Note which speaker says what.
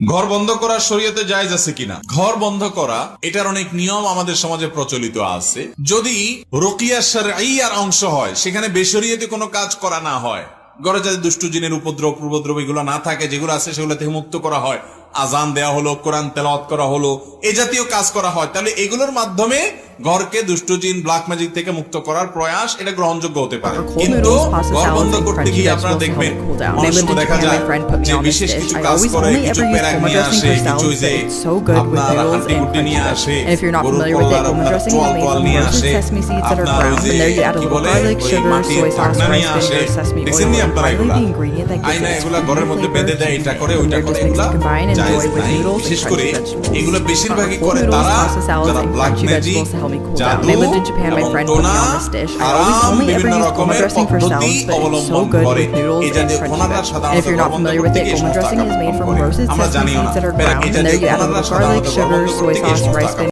Speaker 1: ঘর বন্ধ করা শরীয়তে জায়েজ আছে কিনা? ঘর বন্ধ করা এটার অনেক নিয়ম আমাদের সমাজে প্রচলিত আছে। যদি রুকিয়া শারঈয়ার অংশ হয়, সেখানে বেশরিয়তে কোনো কাজ করা না হয়, ঘরে যাতে দুষ্টু জিনের উপদ্রব এগুলো না থাকে, যেগুলো আছে সেগুলো থেকে মুক্ত করা হয়, আজান দেওয়া হলো, কোরআন তেলাওয়াত করা হলো, এই জাতীয় কাজ করা হয়, তাহলে এগুলোর মাধ্যমে ঘরকে দুষ্টু জিন ব্ল্যাক ম্যাজিক থেকে মুক্ত করার প্রয়াস এটা গ্রহণযোগ্য হতে পারে। কিন্তু ঘর বন্ধ করতে গিয়ে আপনারা দেখবেন অনেক সময় দেখা যায় যে বিশেষ কিছু কাজ করে, কিছু প্যারাক নিয়ে আসে, কিছু যে আপনার আন্টি গুটি নিয়ে আসে, গরুর কলার আপনার চোয়াল নিয়ে আসে, আপনার ওই যে কি বলে ওই মাটির ঢাকনা নিয়ে আসে, দেখছেন নি আপনারা এগুলা আইনা এগুলা ঘরের মধ্যে বেঁধে দেয়, এটা করে ওইটা করে, এগুলা জায়েজ নাই। বিশেষ করে এগুলো বেশিরভাগই করে তারা যারা ব্ল্যাক ম্যাজিক, জাদু এবং টোনা, হারাম বিভিন্ন রকমের পদ্ধতি অবলম্বন করে। এই জাতীয় খোনারা সাধারণত বন্ধ করতে গিয়ে এই সমস্ত আকাম করে, আমরা জানিও না। এই জাতীয় খোনারা সাধারণত বন্ধ করতে গিয়ে এই সমস্ত আকাম